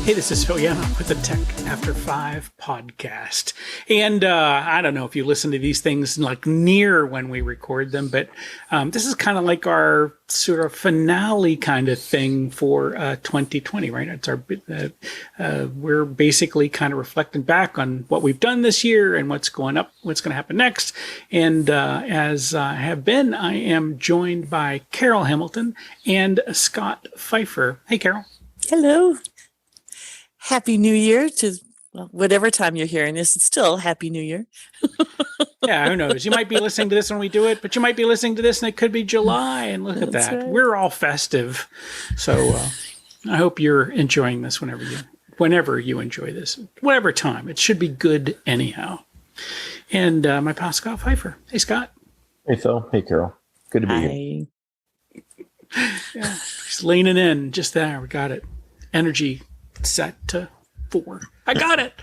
Hey, this is Phil Yanov with the Tech After 5 podcast. And I don't know if you listen to these things like near when we record them, but this is kind of like our sort of finale kind of thing for 2020, right? It's our we're basically kind of reflecting back on what we've done this year and what's going to happen next. And as I have been, I am joined by Carol Hamilton and Scott Pfeiffer. Hey, Carol. Hello. Happy New Year to whatever time you're hearing this. It's still Happy New Year. Yeah, who knows? You might be listening to this when we do it, but you might be listening to this and it could be July. And look at that. Right. We're all festive. So I hope you're enjoying this whenever you enjoy this, whatever time. It should be good anyhow. And my pal Scott Pfeiffer. Hey, Scott. Hey, Phil. Hey, Carol. Good to be here. Yeah, just leaning in just there. We got it. Energy set to 4. I got it.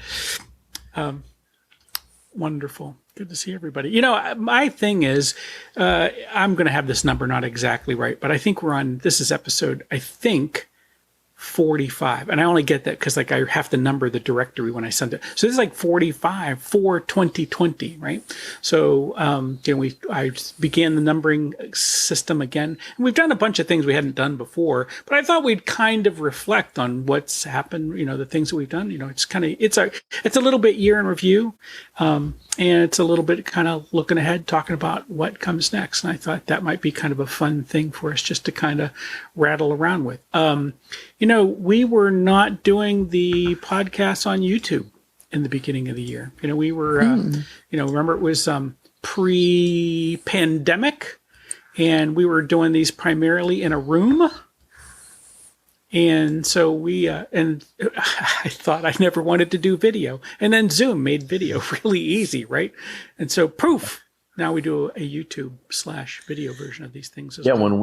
Wonderful. Good to see everybody. You know, my thing is, I'm going to have this number not exactly right, but I think this is episode, 45. And I only get that because I have to number the directory when I send it. So this is like 45 for 2020, right? So, I began the numbering system again. And we've done a bunch of things we hadn't done before, but I thought we'd kind of reflect on what's happened, the things that we've done. It's a little bit year in review. And it's a little bit kind of looking ahead, talking about what comes next. And I thought that might be kind of a fun thing for us just to kind of rattle around with. We were not doing the podcast on YouTube in the beginning of the year. We were, remember it was pre-pandemic and we were doing these primarily in a room. And so and I thought I never wanted to do video. And then Zoom made video really easy, right? And so proof. Now we do a YouTube/video version of these things as well. When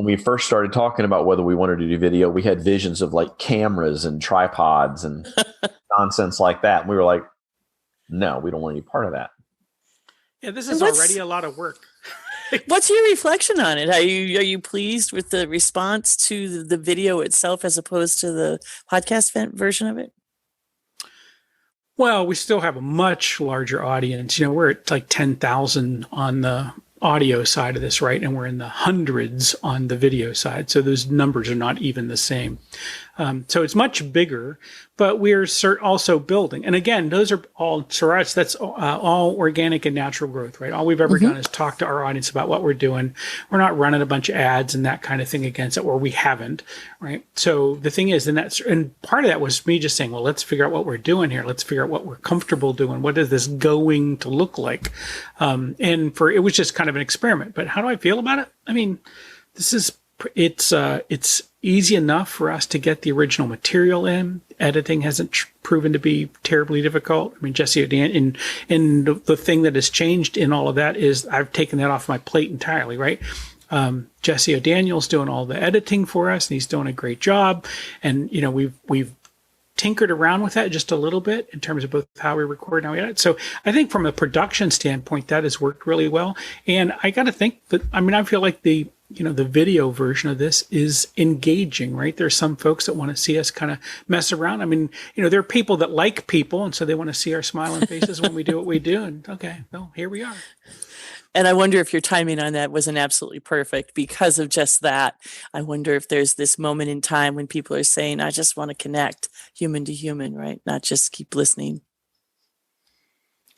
we first started talking about whether we wanted to do video, we had visions of like cameras and tripods and nonsense like that. And we were like, no, we don't want any part of that. Yeah, this is already a lot of work. What's your reflection on it? Are you pleased with the response to the video itself as opposed to the podcast version of it? Well, we still have a much larger audience. We're at like 10,000 on the audio side of this, right? And we're in the hundreds on the video side. So those numbers are not even the same. So it's much bigger, but we're also building. And again, those are all, for us, that's all organic and natural growth, right? All we've ever done is talk to our audience about what we're doing. We're not running a bunch of ads and that kind of thing against it, or we haven't, right? So the thing is, and part of that was me just saying, well, let's figure out what we're doing here. Let's figure out what we're comfortable doing. What is this going to look like? It was just kind of an experiment. But how do I feel about it? I mean, it's easy enough for us to get the original material in. Editing hasn't proven to be terribly difficult. I mean, Jesse O'Daniel, and the thing that has changed in all of that is I've taken that off my plate entirely, right? Jesse O'Daniel's doing all the editing for us, and he's doing a great job. And, we've tinkered around with that just a little bit in terms of both how we record and how we edit. So I think from a production standpoint, that has worked really well. And I got to think that, I feel like the video version of this is engaging, right? There's some folks that want to see us kind of mess around. There are people that like people, and so they want to see our smiling faces when we do what we do. And okay, well, here we are. And I wonder if your timing on that wasn't absolutely perfect because of just that. I wonder if there's this moment in time when people are saying, I just want to connect human to human, right? Not just keep listening.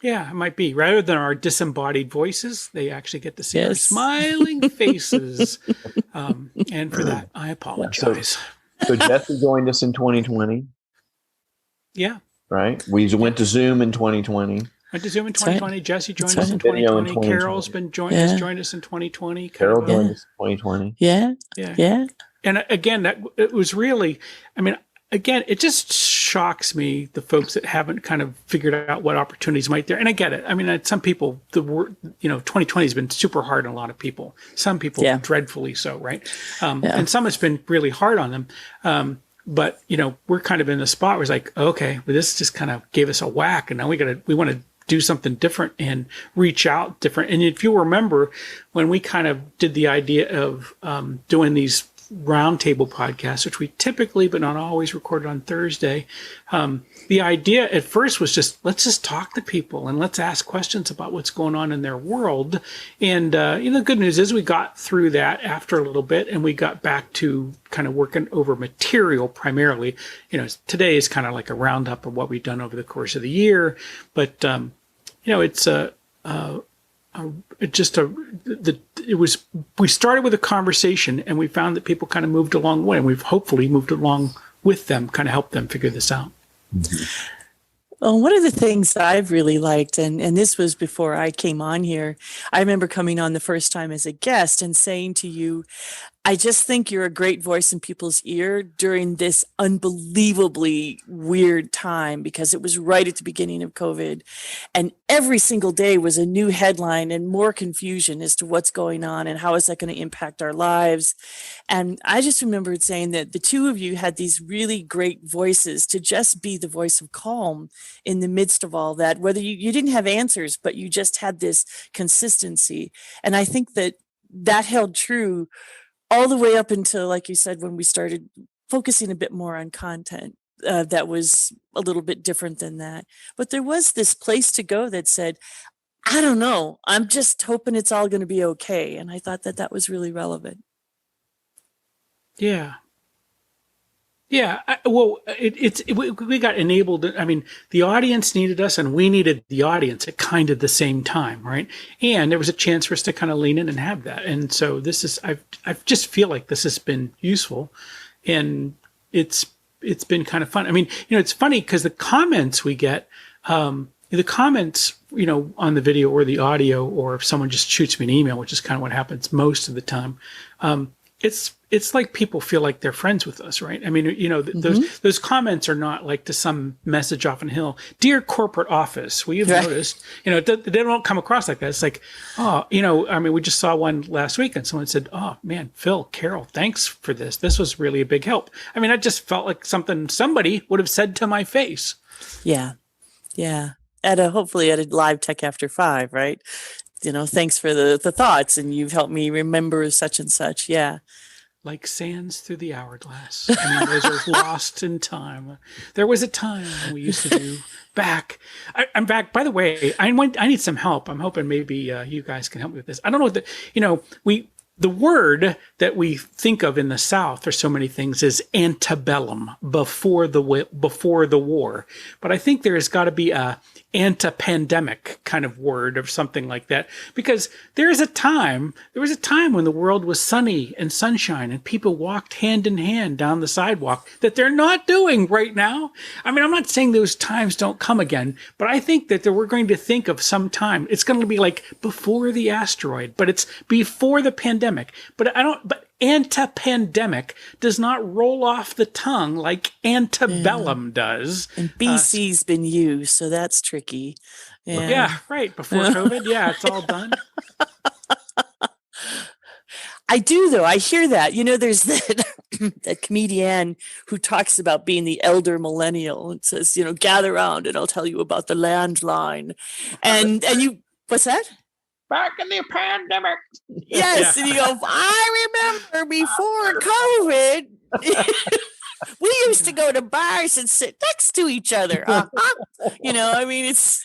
Yeah, it might be. Rather than our disembodied voices, they actually get to see our smiling faces. And for that, I apologize. So Jesse joined us in 2020. Yeah. Right? We went to Zoom in 2020. Went to Zoom in 2020. Right. Jesse joined us in 2020. Carol's been has joined us in 2020. Carol joined us in 2020. Yeah. And again, it was really, it just shocks me, the folks that haven't kind of figured out what opportunities might there. And I get it. Some people, 2020 has been super hard on a lot of people. Some people dreadfully so, right? And some it's been really hard on them. But, we're kind of in the spot where it's like, okay, well, this just kind of gave us a whack. And now we want to do something different and reach out different. And if you remember when we kind of did the idea of doing these roundtable podcasts, which we typically, but not always, recorded on Thursday, the idea at first was just, let's just talk to people and let's ask questions about what's going on in their world. And the good news is we got through that after a little bit, and we got back to kind of working over material primarily. Today is kind of like a roundup of what we've done over the course of the year, but it's we started with a conversation, and we found that people kind of moved along the way, and we've hopefully moved along with them, kind of helped them figure this out. Well, one of the things that I've really liked, and this was before I came on here, I remember coming on the first time as a guest and saying to you, I just think you're a great voice in people's ear during this unbelievably weird time, because it was right at the beginning of COVID, and every single day was a new headline and more confusion as to what's going on and how is that going to impact our lives. And I just remembered saying that the two of you had these really great voices to just be the voice of calm in the midst of all that, whether you didn't have answers, but you just had this consistency. And I think that held true all the way up until, like you said, when we started focusing a bit more on content, that was a little bit different than that. But there was this place to go that said, I don't know, I'm just hoping it's all going to be okay. And I thought that was really relevant. Yeah. Yeah. We got enabled. I mean, the audience needed us and we needed the audience at kind of the same time. Right. And there was a chance for us to kind of lean in and have that. And so I just feel like this has been useful, and it's been kind of fun. I mean, it's funny because the comments we get, on the video or the audio, or if someone just shoots me an email, which is kind of what happens most of the time, it's like people feel like they're friends with us, right? I mean, those comments are not like to some message off in hill, dear corporate office. Well, you've noticed, they don't come across like that. It's like, we just saw one last week, and someone said, oh man, Phil, Carol, thanks for this. This was really a big help. I mean, I just felt like something somebody would have said to my face. Yeah. Yeah. Hopefully at a live Tech After 5, right? Thanks for the thoughts, and you've helped me remember such and such. Yeah. Like sands through the hourglass. I mean, those are lost in time. There was a time when we used to do back. I'm back. By the way, I need some help. I'm hoping maybe you guys can help me with this. I don't know what the word that we think of in the South for so many things is antebellum, before the war. But I think there has got to be a anti-pandemic kind of word or something like that, because there was a time when the world was sunny and sunshine and people walked hand in hand down the sidewalk that they're not doing right now. I mean, I'm not saying those times don't come again, but I think that we're going to think of some time. It's going to be like before the asteroid, but it's before the pandemic. But anti-pandemic does not roll off the tongue like antebellum does. And BC's been used, so that's tricky. Yeah, right. Before COVID, it's all done. I do, though. I hear that. There's that comedian who talks about being the elder millennial and says, gather around and I'll tell you about the landline. And you, what's that? Back in the pandemic. Yes. Yeah. And you go, I remember before COVID, we used to go to bars and sit next to each other. It's.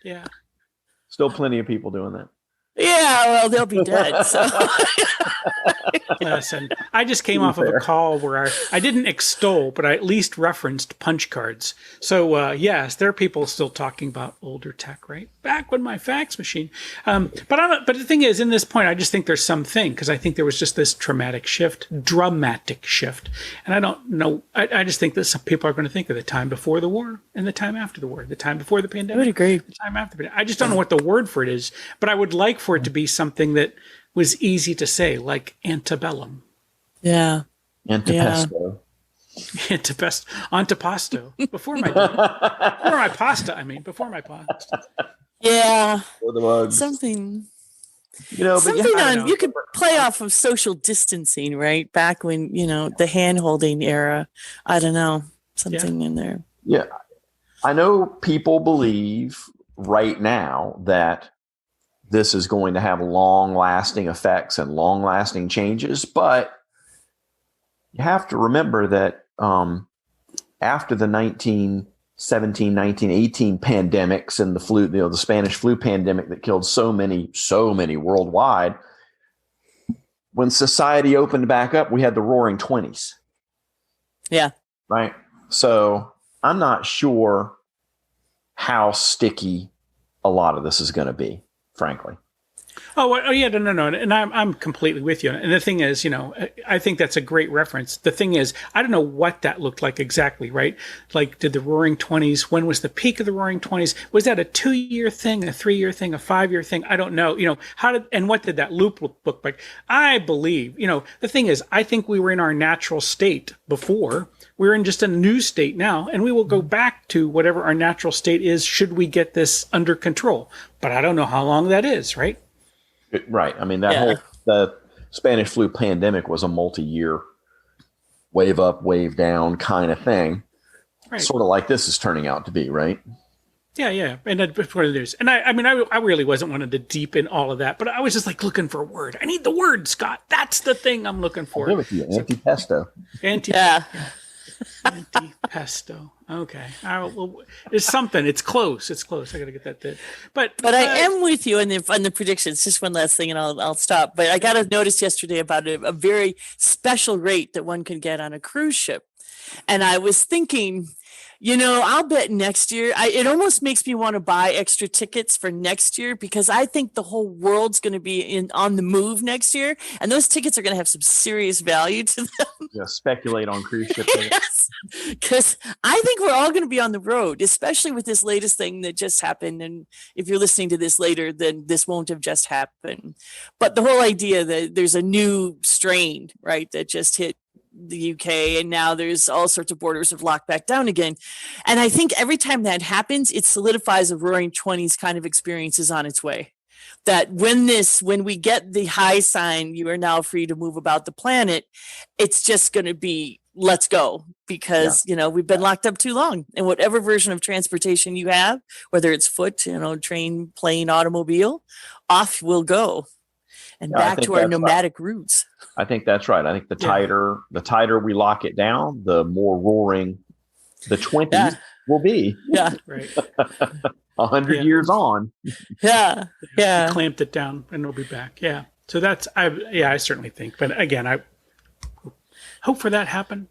Yeah. Still plenty of people doing that. Yeah, well, they'll be dead. So. Listen, I just came off of a call where I didn't extol, but I at least referenced punch cards. So, yes, there are people still talking about older tech, right? Back when my fax machine. But the thing is, in this point, I just think there's something, because I think there was just this dramatic shift. And I don't know. I just think that some people are going to think of the time before the war and the time after the war, the time before the pandemic. I would agree. The time after the pandemic. I just don't know what the word for it is, but I would like for it to be something that was easy to say, like antebellum. Yeah. Antipesto. Antipasto. Before my pasta. Yeah. Or the mugs. Something. But you could play off of social distancing, right? Back when, the hand holding era. I don't know. Something in there. Yeah. I know people believe right now that this is going to have long-lasting effects and long-lasting changes, but you have to remember that after the 1917, 1918 pandemics and the flu, the Spanish flu pandemic that killed so many worldwide, when society opened back up, we had the Roaring '20s. Yeah. Right. So I'm not sure how sticky a lot of this is going to be, frankly. Oh yeah, no, and I'm completely with you. And the thing is, I think that's a great reference. The thing is, I don't know what that looked like exactly, right? Like, did the Roaring '20s? When was the peak of the Roaring '20s? Was that a 2-year thing, a 3-year thing, a 5-year thing? I don't know. What did that loop look like? I believe, the thing is, I think we were in our natural state before. We're in just a new state now, and we will go back to whatever our natural state is should we get this under control. But I don't know how long that is, right? Right. I mean, the Spanish flu pandemic was a multi-year wave up, wave down kind of thing. Right. Sort of like this is turning out to be, right? Yeah. And that's what it is. And I really wasn't wanting to deep in all of that, but I was just like looking for a word. I need the word, Scott. That's the thing I'm looking for. I'll give it to you. Antipesto. Antipesto. Okay. It's something. It's close. I got to get that. But I am with you on the predictions. Just one last thing, and I'll stop. But I got a notice yesterday about a very special rate that one can get on a cruise ship, and I was thinking, I'll bet next year. It almost makes me want to buy extra tickets for next year because I think the whole world's going to be on the move next year, and those tickets are going to have some serious value to them. Yeah, speculate on cruise ship tickets. Yes, because I think we're all going to be on the road, especially with this latest thing that just happened. And if you're listening to this later, then this won't have just happened. But the whole idea that there's a new strain, right, that just hit the UK, and now there's all sorts of borders have locked back down again. And I think every time that happens, it solidifies a Roaring '20s kind of experiences on its way. That when we get the high sign, you are now free to move about the planet, it's just going to be, let's go, because, we've been locked up too long. And whatever version of transportation you have, whether it's foot, train, plane, automobile, off we'll go. And back to our nomadic roots. I think that's right. I think the tighter we lock it down, the more roaring the 20s will be. Yeah. Right. 100 years on. Yeah. Yeah. We clamped it down and it'll be back. Yeah. So I certainly think. But again, I hope for that happen.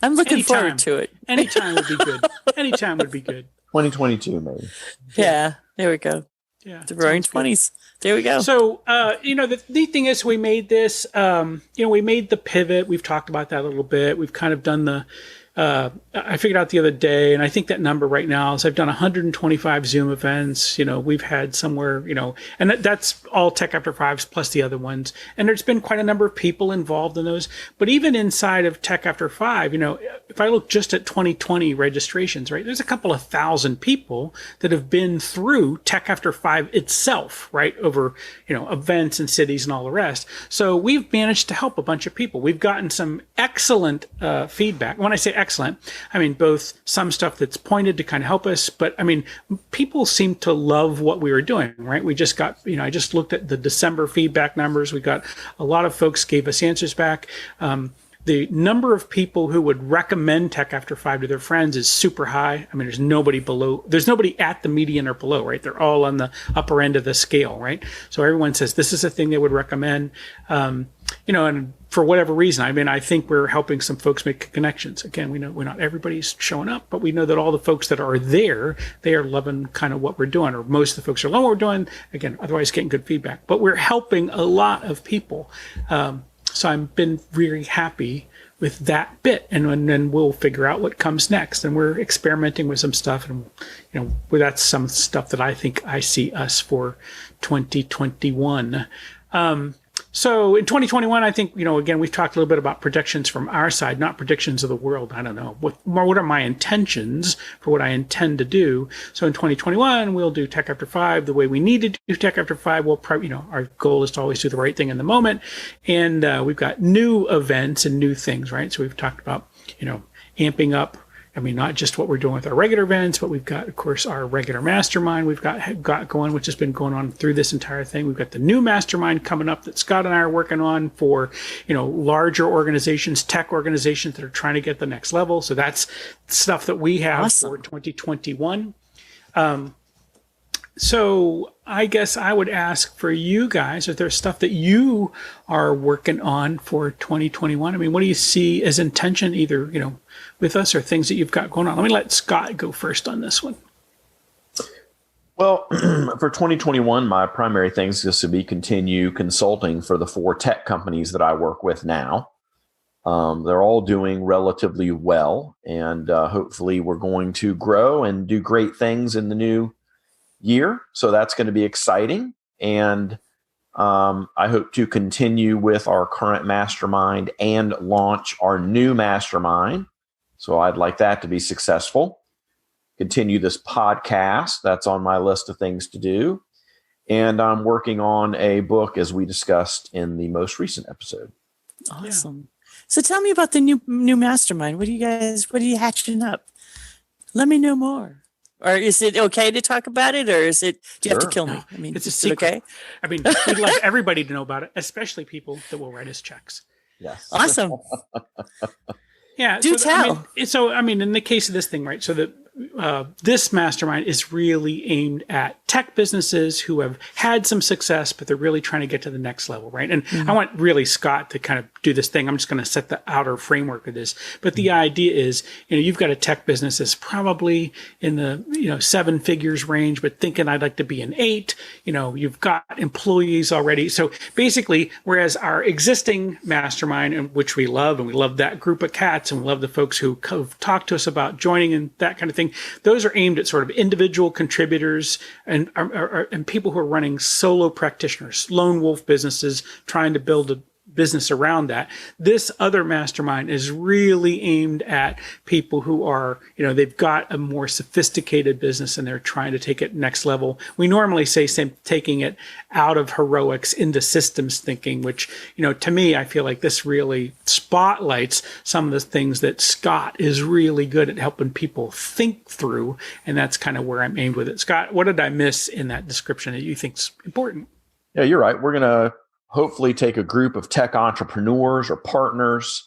I'm looking forward to it. Anytime would be good. Anytime would be good. 2022, maybe. Yeah. There we go. Yeah. The Roaring '20s. There we go. So, the neat thing is we made this, we made the pivot. We've talked about that a little bit. We've kind of done I figured out the other day, and I think that number right now is I've done 125 Zoom events. We've had somewhere, and that's all Tech After Fives plus the other ones. And there's been quite a number of people involved in those. But even inside of Tech After Five, if I look just at 2020 registrations, right, there's a couple of thousand people that have been through Tech After Five itself, right, over, events and cities and all the rest. So we've managed to help a bunch of people. We've gotten some excellent feedback. When I say excellent, I mean both some stuff that's pointed to kind of help us, but I mean people seem to love what we were doing, right? We just got, I just looked at the December feedback numbers. We got a lot of folks gave us answers back. The number of people who would recommend Tech After Five to their friends is super high. I mean, there's nobody at the median or below, right? They're all on the upper end of the scale, right? So everyone says this is a thing they would recommend. And for whatever reason, I mean, I think we're helping some folks make connections. Again, we know not everybody's showing up, but we know that all the folks that are there, they are loving kind of what we're doing, or most of the folks are loving what we're doing. Again, otherwise getting good feedback, but we're helping a lot of people. So I've been really happy with that bit, and then we'll figure out what comes next. And we're experimenting with some stuff, and that's some stuff that I think I see us for 2021. So in 2021, I think, again, we've talked a little bit about predictions from our side, not predictions of the world. I don't know. What are my intentions for what I intend to do? So in 2021, we'll do Tech After Five the way we need to do Tech After Five. We'll probably, our goal is to always do the right thing in the moment. And we've got new events and new things, right? So we've talked about, amping up, I mean, not just what we're doing with our regular events, but we've got, of course, our regular mastermind we've got going, which has been going on through this entire thing. We've got the new mastermind coming up that Scott and I are working on for, larger organizations, tech organizations that are trying to get the next level. So that's stuff that we have for 2021. So I guess I would ask for you guys, if there's stuff that you are working on for 2021. I mean, what do you see as intention, either, with us or things that you've got going on? Let me let Scott go first on this one. Well, for 2021, my primary thing is just to continue consulting for the 4 tech companies that I work with now. They're all doing relatively well, and hopefully we're going to grow and do great things in the new year. So that's going to be exciting. And I hope to continue with our current mastermind and launch our new mastermind. So I'd like that to be successful. Continue this podcast. That's on my list of things to do. And I'm working on a book, as we discussed in the most recent episode. Awesome. Yeah. So tell me about the new mastermind. What are you hatching up? Let me know more. Or is it okay to talk about it, or do you have to kill me? I mean, it's a secret. Okay? I mean, we'd like everybody to know about it, especially people that will write us checks. Yes. Awesome. Yeah. Do tell. I mean, in the case of this thing, right? So that this mastermind is really aimed at tech businesses who have had some success, but they're really trying to get to the next level, right? And I want really Scott to kind of do this thing. I'm just going to set the outer framework of this. But the idea is, you've got a tech business that's probably in the, 7 figures range, but thinking I'd like to be an 8, you've got employees already. So basically, whereas our existing mastermind, and which we love, and we love that group of cats, and we love the folks who have talked to us about joining and that kind of thing, those are aimed at sort of individual contributors and people who are running solo practitioners, lone wolf businesses, trying to build a business around that. This other mastermind is really aimed at people who are, they've got a more sophisticated business and they're trying to take it next level. We normally say taking it out of heroics into systems thinking, which, to me, I feel like this really spotlights some of the things that Scott is really good at helping people think through. And that's kind of where I'm aimed with it. Scott, what did I miss in that description that you think's important? Yeah, you're right. We're going to hopefully take a group of tech entrepreneurs or partners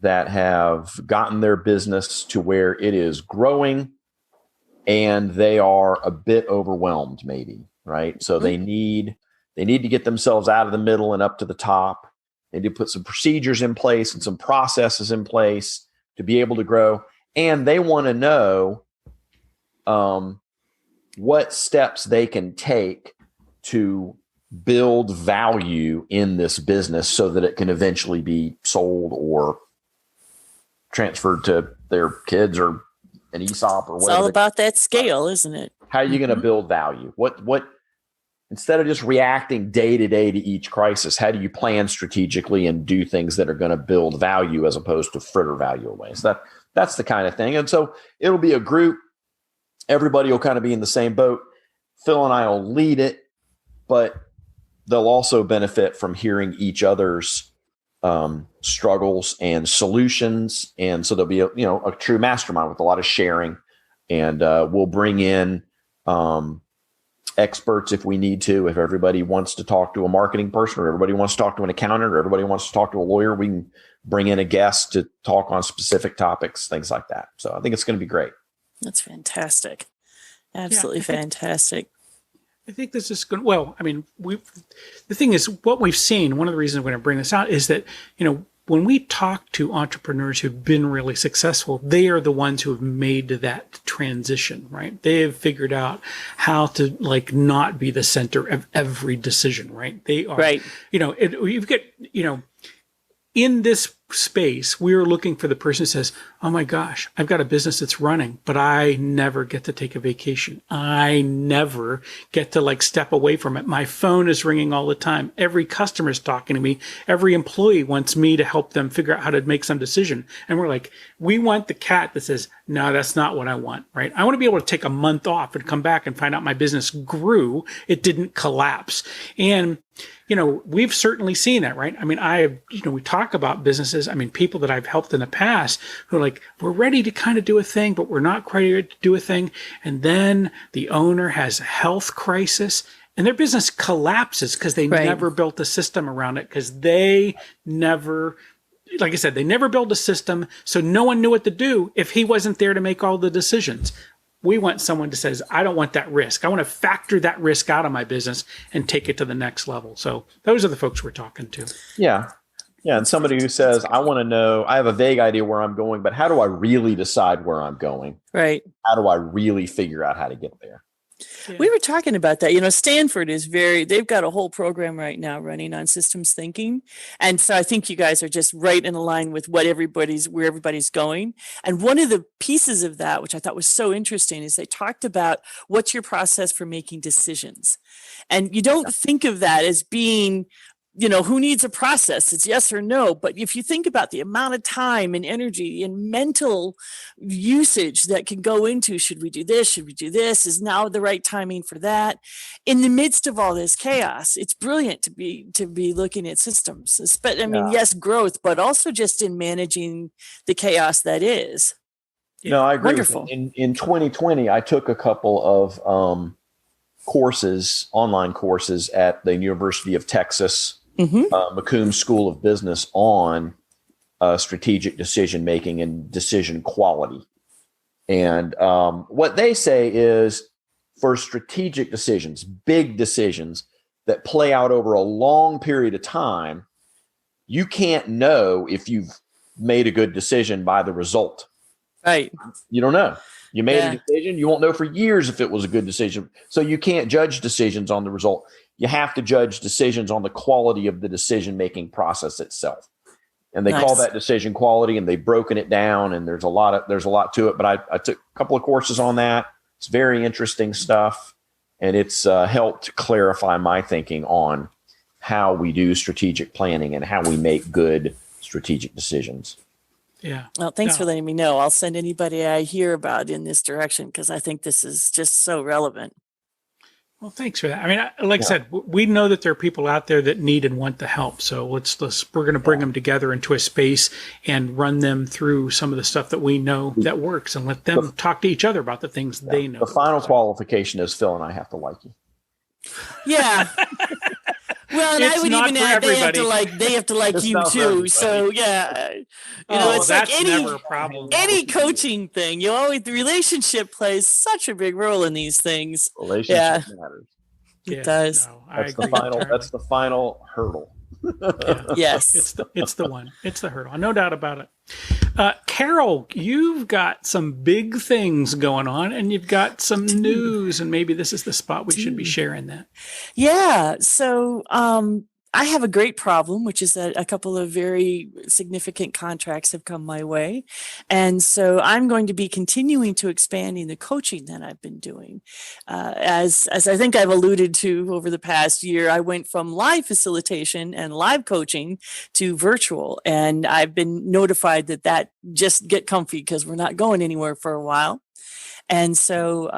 that have gotten their business to where it is growing and they are a bit overwhelmed, maybe, right? So they need to get themselves out of the middle and up to the top. They need to put some procedures in place and some processes in place to be able to grow. And they want to know what steps they can take to build value in this business so that it can eventually be sold or transferred to their kids or an ESOP or whatever. It's all about that scale, isn't it? How are you going to build value? What instead of just reacting day to day to each crisis, how do you plan strategically and do things that are going to build value as opposed to fritter value away? So that's the kind of thing. And so it'll be a group. Everybody will kind of be in the same boat. Phil and I will lead it, but they'll also benefit from hearing each other's struggles and solutions. And so there'll be a true mastermind with a lot of sharing. And we'll bring in experts if we need to. If everybody wants to talk to a marketing person, or everybody wants to talk to an accountant, or everybody wants to talk to a lawyer, we can bring in a guest to talk on specific topics, things like that. So I think it's going to be great. That's fantastic. Absolutely fantastic. I think this is good. Well, I mean, the thing is, what we've seen, one of the reasons I'm going to bring this out is that, when we talk to entrepreneurs who've been really successful, they are the ones who have made that transition, right? They have figured out how to not be the center of every decision, right? They are, right. You've got, in this space, we're looking for the person who says, oh my gosh, I've got a business that's running, but I never get to take a vacation. I never get to step away from it. My phone is ringing all the time. Every customer is talking to me. Every employee wants me to help them figure out how to make some decision. And we're like, we want the cat that says, no, that's not what I want, right? I want to be able to take a month off and come back and find out my business grew. It didn't collapse. And we've certainly seen that, right? I mean, we talk about businesses businesses, I mean, people that I've helped in the past who are like, we're ready to kind of do a thing, but we're not quite ready to do a thing. And then the owner has a health crisis and their business collapses because they never built a system around it, because they never, like I said, they never built a system. So no one knew what to do if he wasn't there to make all the decisions. We want someone that says, I don't want that risk. I want to factor that risk out of my business and take it to the next level. So those are the folks we're talking to. Yeah. Yeah. And somebody who says, I want to know, I have a vague idea where I'm going, but how do I really decide where I'm going? Right. How do I really figure out how to get there? Yeah. We were talking about that. Stanford is they've got a whole program right now running on systems thinking. And so I think you guys are just right in line with where everybody's going. And one of the pieces of that, which I thought was so interesting, is they talked about what's your process for making decisions. And you don't think of that as being, who needs a process? It's yes or no. But if you think about the amount of time and energy and mental usage that can go into, should we do this? Should we do this? Is now the right timing for that? In the midst of all this chaos, it's brilliant to be looking at systems. But yes, growth, but also just in managing the chaos that is. No, I agree. Wonderful. In 2020, I took a couple of online courses at the University of Texas, McCombs School of Business, on strategic decision making and decision quality. And what they say is, for strategic decisions, big decisions that play out over a long period of time, you can't know if you've made a good decision by the result. Right. You don't know. You made a decision. You won't know for years if it was a good decision. So you can't judge decisions on the result. You have to judge decisions on the quality of the decision-making process itself. And they call that decision quality, and they've broken it down, and there's a lot to it. But I took a couple of courses on that. It's very interesting stuff. And it's helped clarify my thinking on how we do strategic planning and how we make good strategic decisions. Yeah. Well, thanks for letting me know. I'll send anybody I hear about in this direction, because I think this is just so relevant. Well, thanks for that. I mean, like I said, we know that there are people out there that need and want the help. So we're going to bring them together into a space and run them through some of the stuff that we know that works, and let them talk to each other about the things they know. The final qualification is Phil and I have to like you. Yeah. Well, and it's I would even add they have to like you too. So yeah, it's that's like never a problem. Any coaching thing, the relationship plays such a big role in these things. Relationship matters. It does. No, that's the final hurdle. Yes, it's the one. It's the hurdle. No doubt about it. Carol, you've got some big things going on, and you've got some news, and maybe this is the spot we should be sharing that. Yeah. So I have a great problem, which is that a couple of very significant contracts have come my way. And so I'm going to be continuing to expanding the coaching that I've been doing. As I think I've alluded to over the past year, I went from live facilitation and live coaching to virtual. And I've been notified that just get comfy, because we're not going anywhere for a while. And so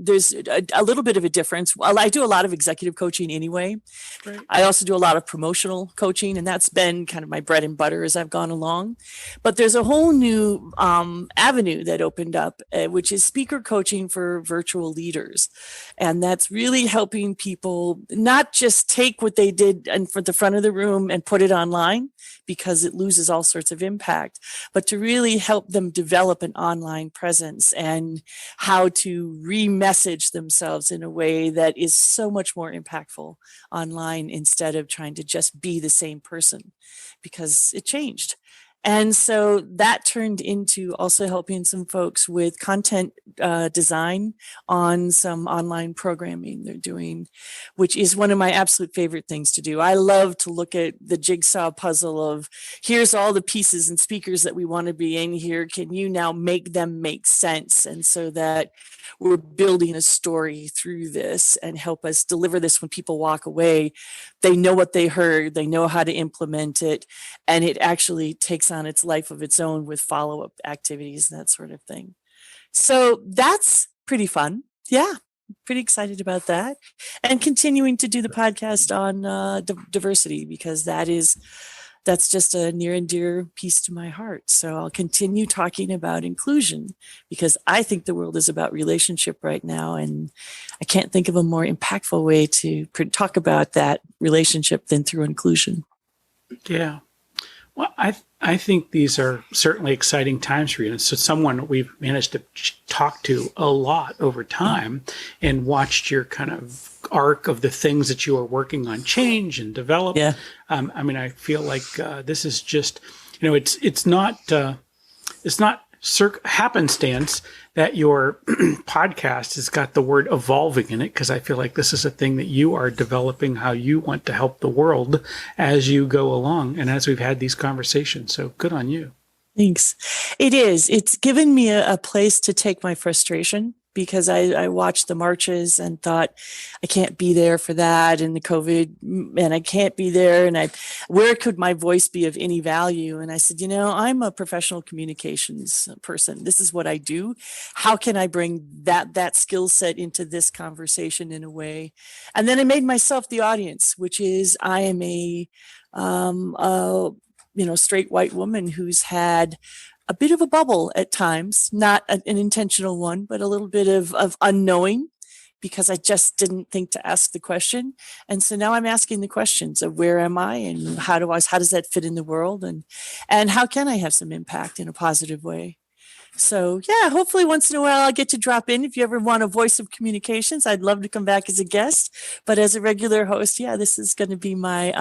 there's a little bit of a difference. Well, I do a lot of executive coaching anyway. Right. I also do a lot of promotional coaching, and that's been kind of my bread and butter as I've gone along. But there's a whole new avenue that opened up, which is speaker coaching for virtual leaders. And that's really helping people not just take what they did and for the front of the room and put it online, because it loses all sorts of impact, but to really help them develop an online presence and how to re-message themselves in a way that is so much more impactful online, instead of trying to just be the same person, because it changed. And so that turned into also helping some folks with content design on some online programming they're doing, which is one of my absolute favorite things to do. I love to look at the jigsaw puzzle of, here's all the pieces and speakers that we want to be in here. Can you now make them make sense? And so that we're building a story through this, and help us deliver this when people walk away. They know what they heard, they know how to implement it, and it actually takes on its life of its own with follow-up activities and that sort of thing. So that's pretty fun. Yeah, pretty excited about that. And continuing to do the podcast on diversity, because that is that's just a near and dear piece to my heart. So I'll continue talking about inclusion because I think the world is about relationship right now. And I can't think of a more impactful way to talk about that relationship than through inclusion. Yeah. Well, I think these are certainly exciting times for you. And so someone we've managed to talk to a lot over time and watched your kind of arc of the things that you are working on change and develop. Yeah. I mean, I feel like this is just, it's not happenstance that your podcast has got the word evolving in it, because I feel like this is a thing that you are developing how you want to help the world as you go along and as we've had these conversations. So good on you. Thanks. It is. It's given me a place to take my frustration because I watched the marches and thought, I can't be there for that and the COVID, and I can't be there. And where could my voice be of any value? And I said, I'm a professional communications person. This is what I do. How can I bring that skill set into this conversation in a way? And then I made myself the audience, which is I am a straight white woman who's had a bit of a bubble at times, not an intentional one, but a little bit of unknowing because I just didn't think to ask the question. And so now I'm asking the questions of where am I and how does that fit in the world and how can I have some impact in a positive way? So yeah, hopefully once in a while I'll get to drop in. If you ever want a voice of communications, I'd love to come back as a guest, but as a regular host, yeah, this is going to be my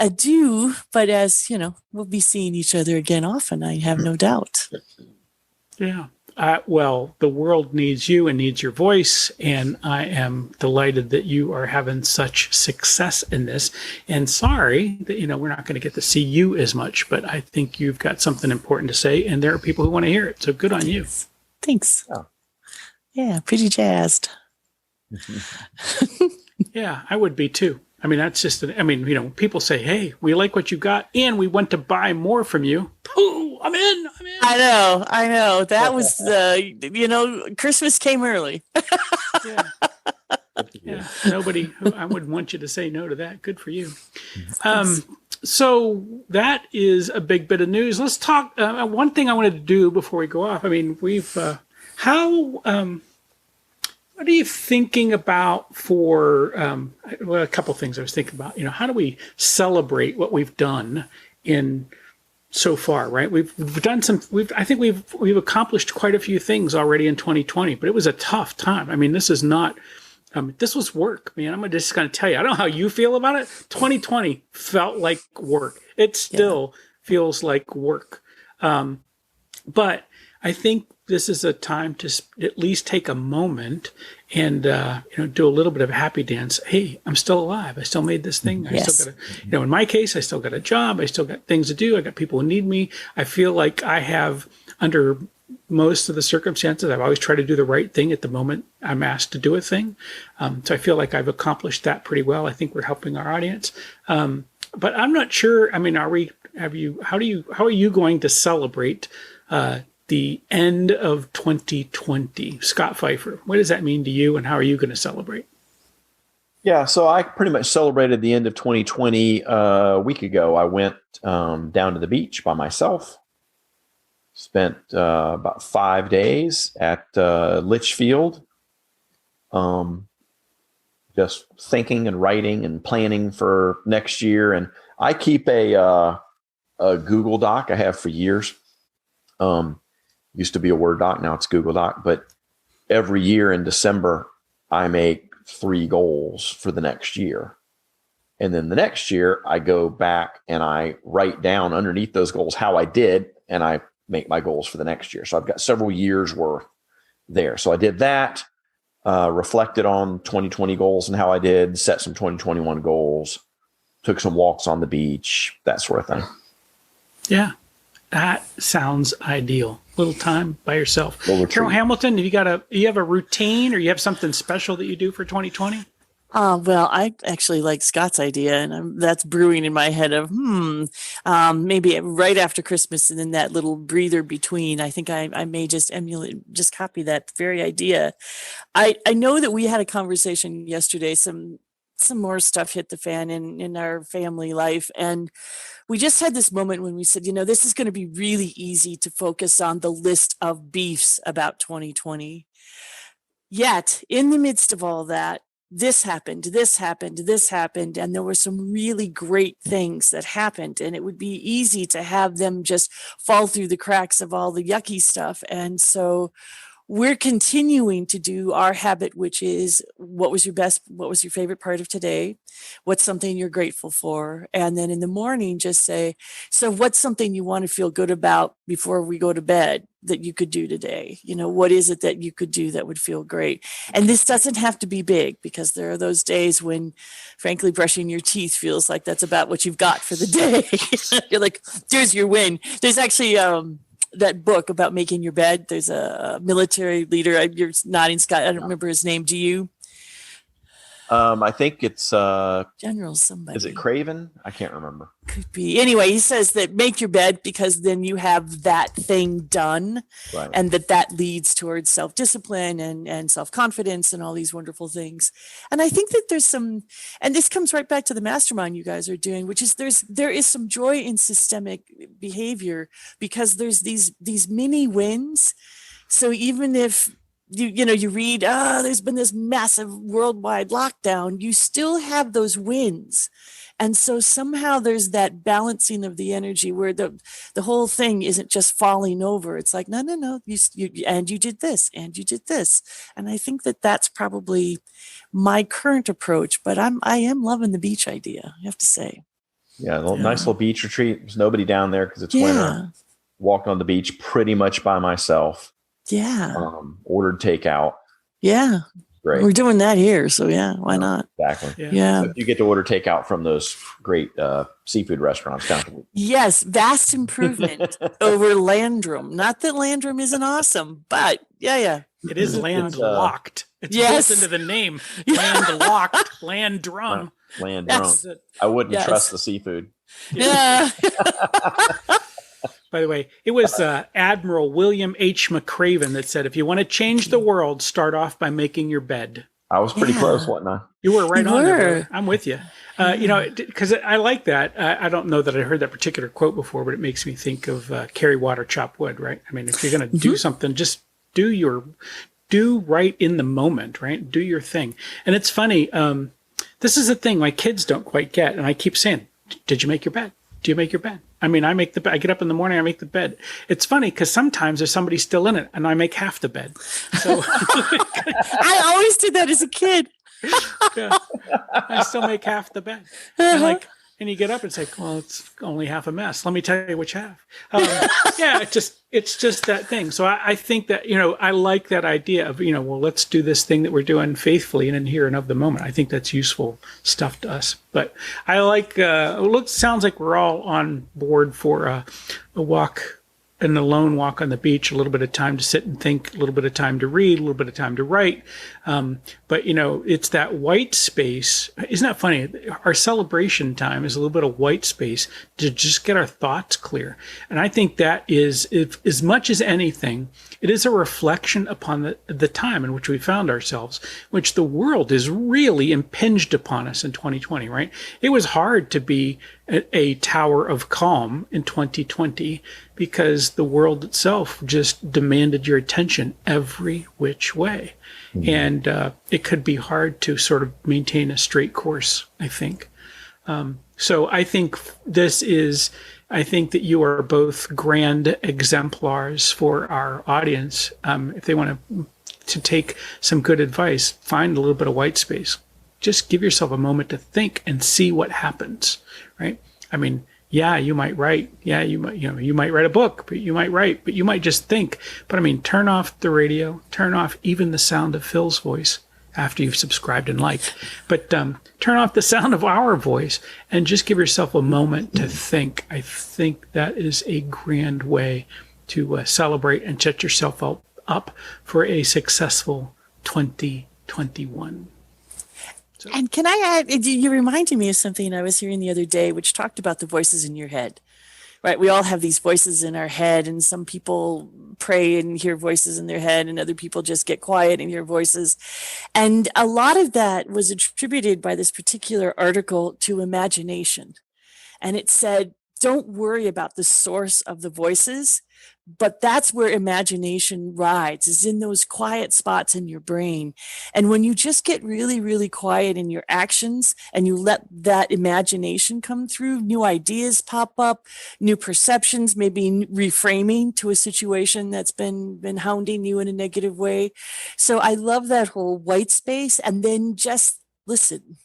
adieu, but as we'll be seeing each other again often, I have no doubt. Yeah. Well, the world needs you and needs your voice, and I am delighted that you are having such success in this. And sorry that we're not going to get to see you as much, but I think you've got something important to say, and there are people who want to hear it. So good on you. Thanks. Oh. Yeah, pretty jazzed. Yeah, I would be too. I mean, that's just, people say, hey, we like what you got and we want to buy more from you. Ooh, I'm in. I know. That was Christmas came early. Yeah. I wouldn't want you to say no to that. Good for you. So that is a big bit of news. Let's talk. One thing I wanted to do before we go off. I mean, what are you thinking about for, a couple of things I was thinking about, how do we celebrate what we've done in so far, right? We've done I think we've accomplished quite a few things already in 2020, but it was a tough time. I mean, this is not, this was work, man. I'm just going to tell you, I don't know how you feel about it. 2020 felt like work. It still feels like work. But I think this is a time to at least take a moment and do a little bit of a happy dance. Hey, I'm still alive. I still made this thing. I still got in my case, I still got a job. I still got things to do. I got people who need me. I feel like I have, under most of the circumstances, I've always tried to do the right thing at the moment I'm asked to do a thing. So I feel like I've accomplished that pretty well. I think we're helping our audience. But I'm not sure. I mean, how are you going to celebrate the end of 2020? Scott Pfeiffer, what does that mean to you and how are you going to celebrate? Yeah, so I pretty much celebrated the end of 2020 a week ago. I went down to the beach by myself, spent about 5 days at Litchfield, just thinking and writing and planning for next year. And I keep a Google Doc I have for years. Used to be a Word doc, now it's Google Doc. But every year in December, I make 3 goals for the next year. And then the next year, I go back and I write down underneath those goals how I did, and I make my goals for the next year. So I've got several years worth there. So I did that, reflected on 2020 goals and how I did, set some 2021 goals, took some walks on the beach, that sort of thing. Yeah. That sounds ideal. Little time by yourself. Carol Hamilton, you have a routine or you have something special that you do for 2020? Well, I actually like Scott's idea, and that's brewing in my head of, maybe right after Christmas and then that little breather between. I think I may just copy that very idea. I know that we had a conversation yesterday, some some more stuff hit the fan in our family life. And we just had this moment when we said, this is going to be really easy to focus on the list of beefs about 2020. Yet, in the midst of all that, this happened, this happened, this happened, and there were some really great things that happened. And it would be easy to have them just fall through the cracks of all the yucky stuff. And so we're continuing to do our habit, which is what was your favorite part of today? What's something you're grateful for? And then in the morning, just say, so what's something you want to feel good about before we go to bed that you could do today? What is it that you could do that would feel great? And this doesn't have to be big, because there are those days when, frankly, brushing your teeth feels like that's about what you've got for the day. You're like, there's your win. There's actually, that book about making your bed. There's a military leader. You're nodding, Scott. I don't remember his name. Do you? I think it's General somebody. Is it Craven? I can't remember. Could be. Anyway, he says that make your bed, because then you have that thing done, Right. and that leads towards self-discipline and self-confidence and all these wonderful things. And I think that there's some, and this comes right back to the mastermind you guys are doing, which is there is some joy in systemic behavior, because there's these mini wins. So even if you read, there's been this massive worldwide lockdown, you still have those wins. And so somehow there's that balancing of the energy where the whole thing isn't just falling over. It's like, no, you did this, and you did this. And I think that that's probably my current approach, but I am loving the beach idea, I have to say. Yeah, nice little beach retreat. There's nobody down there because it's winter. Walked on the beach pretty much by myself. Yeah. Ordered takeout. Yeah. Great. We're doing that here. So why not? Exactly. Yeah. So you get to order takeout from those great seafood restaurants down. Yes. Vast improvement over Landrum. Not that Landrum isn't awesome, but yeah. It is landlocked. It's yes. built into the name. Landlocked. Landrum. Landrum. Yes. I wouldn't trust the seafood. Yeah. By the way, it was Admiral William H. McCraven that said, if you want to change the world, start off by making your bed. I was pretty close, wasn't I? You were right on there. I'm with you. Because I like that. I don't know that I heard that particular quote before, but it makes me think of carry water, chop wood, right? I mean, if you're going to do something, just do right in the moment, right? Do your thing. And it's funny. This is a thing my kids don't quite get. And I keep saying, did you make your bed? Do you make your bed? I mean, I get up in the morning, I make the bed. It's funny because sometimes there's somebody still in it and I make half the bed. So I always did that as a kid. Yeah, I still make half the bed. And you get up and say, well, it's only half a mess. Let me tell you which half. It's just that thing. So I think that, I like that idea of, let's do this thing that we're doing faithfully and in here and of the moment. I think that's useful stuff to us. But I like, sounds like we're all on board for a walk, and a lone walk on the beach, a little bit of time to sit and think, a little bit of time to read, a little bit of time to write. But, it's that white space. Isn't that funny? Our celebration time is a little bit of white space to just get our thoughts clear. And I think that is, if, as much as anything, it is a reflection upon the time in which we found ourselves, which the world is really impinged upon us in 2020, right? It was hard to be a tower of calm in 2020 because the world itself just demanded your attention every which way. Mm-hmm. And it could be hard to sort of maintain a straight course, I think. So I think I think that you are both grand exemplars for our audience. If they want to take some good advice, find a little bit of white space. Just give yourself a moment to think and see what happens, right? I mean, you might write. You might write a book, but you might just think. But I mean, turn off the radio, turn off even the sound of Phil's voice after you've subscribed and liked. But turn off the sound of our voice and just give yourself a moment to think. I think that is a grand way to celebrate and set yourself up for a successful 2021. So. And can I add, you reminded me of something I was hearing the other day, which talked about the voices in your head. right? We all have these voices in our head, and some people pray and hear voices in their head, and other people just get quiet and hear voices. And a lot of that was attributed by this particular article to imagination. And it said, don't worry about the source of the voices, but that's where imagination rides, is in those quiet spots in your brain. And when you just get really, really quiet in your actions and you let that imagination come through, new ideas pop up, new perceptions, maybe reframing to a situation that's been hounding you in a negative way. So I love that whole white space, and then just listen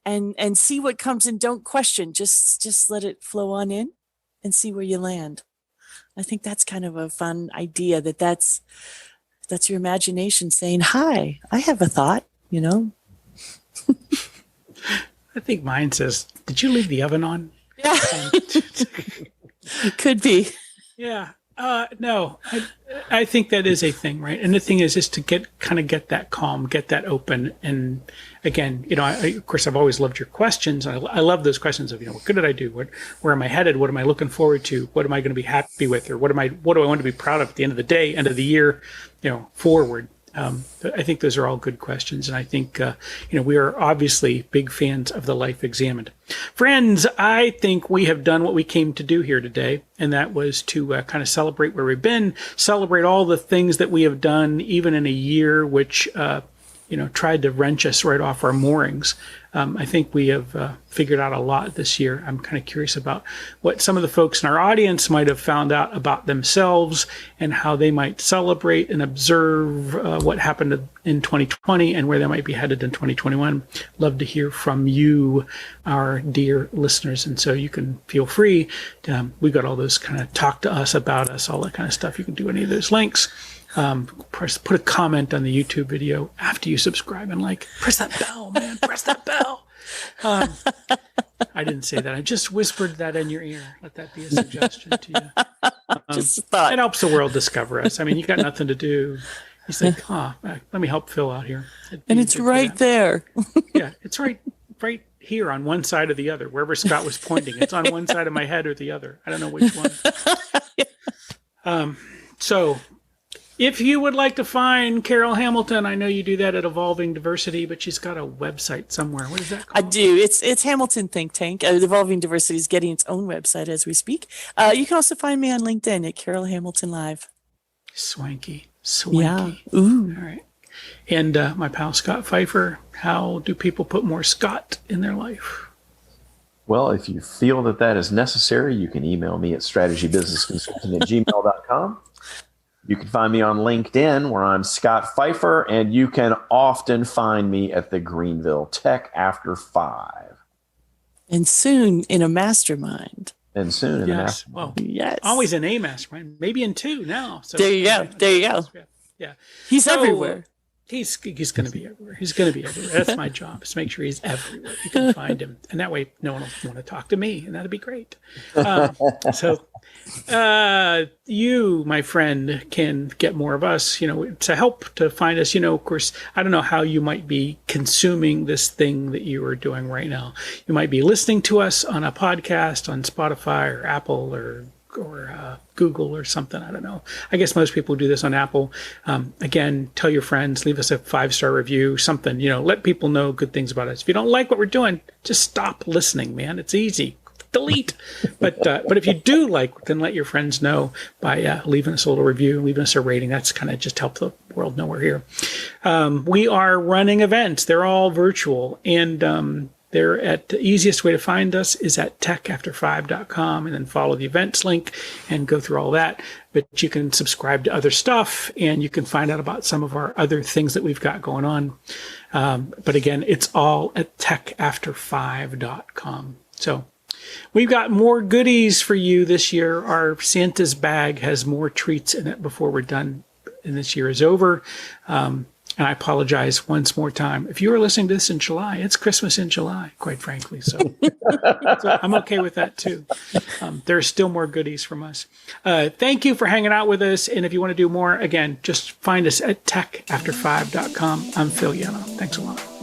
and see what comes, and don't question, just let it flow on in and see where you land. I think that's kind of a fun idea, that's your imagination saying, hi, I have a thought, I think mine says, did you leave the oven on? Yeah. Could be. Yeah. No, I think that is a thing, right? And the thing is to get that calm, get that open. And again, of course, I've always loved your questions. I love those questions of, what good did I do? Where am I headed? What am I looking forward to? What am I going to be happy with? Or what do I want to be proud of at the end of the day, end of the year, forward? I think those are all good questions. And I think, we are obviously big fans of the Life Examined. Friends, I think we have done what we came to do here today. And that was to kind of celebrate where we've been, celebrate all the things that we have done, even in a year which, tried to wrench us right off our moorings. I think we have figured out a lot this year. I'm kind of curious about what some of the folks in our audience might have found out about themselves and how they might celebrate and observe what happened in 2020 and where they might be headed in 2021. Love to hear from you, our dear listeners. And so you can feel free. We've got all those kind of talk to us, about us, all that kind of stuff. You can do any of those links. Put a comment on the YouTube video after you subscribe and press that bell, man, press that bell. I didn't say that. I just whispered that in your ear. Let that be a suggestion to you. Just thought. It helps the world discover us. I mean, you got nothing to do. You say, let me help Phil out here. And it's right there. Yeah, it's right here on one side or the other. Wherever Scott was pointing, it's on one side of my head or the other. I don't know which one. So if you would like to find Carol Hamilton, I know you do that at Evolving Diversity, but she's got a website somewhere. What is that called? I do. It's Hamilton Think Tank. Evolving Diversity is getting its own website as we speak. You can also find me on LinkedIn at Carol Hamilton Live. Swanky. Yeah. Ooh. All right. And my pal Scott Pfeiffer, how do people put more Scott in their life? Well, if you feel that is necessary, you can email me at strategybusinessconsulting@gmail.com. You can find me on LinkedIn, where I'm Scott Pfeiffer, and you can often find me at the Greenville Tech After 5. And soon in a mastermind. And soon in a mastermind. Well, yes. Always in a mastermind, maybe in 2 now. So there you go. Yeah. He's everywhere. He's going to be everywhere. He's going to be everywhere. That's my job, is to make sure he's everywhere. You can find him. And that way no one will want to talk to me, and that'd be great. You, my friend, can get more of us, to help to find us. Of course, I don't know how you might be consuming this thing that you are doing right now. You might be listening to us on a podcast on Spotify or Apple or Google or something. I don't know. I guess most people do this on Apple. Again, tell your friends, leave us a 5-star review, something, let people know good things about us. If you don't like what we're doing, just stop listening, man. It's easy. Delete. But if you do like, then let your friends know by leaving us a little review, leaving us a rating. That's kind of just help the world know we're here. We are running events. They're all virtual, and the easiest way to find us is at techafter5.com, and then follow the events link and go through all that. But you can subscribe to other stuff, and you can find out about some of our other things that we've got going on. But again, it's all at techafter5.com. So we've got more goodies for you this year. Our Santa's bag has more treats in it before we're done and this year is over. And I apologize once more time. If you are listening to this in July, it's Christmas in July, quite frankly. So I'm okay with that too. There are still more goodies from us. Thank you for hanging out with us. And if you want to do more, again, just find us at techafter5.com. I'm Phil Yanov. Thanks a lot.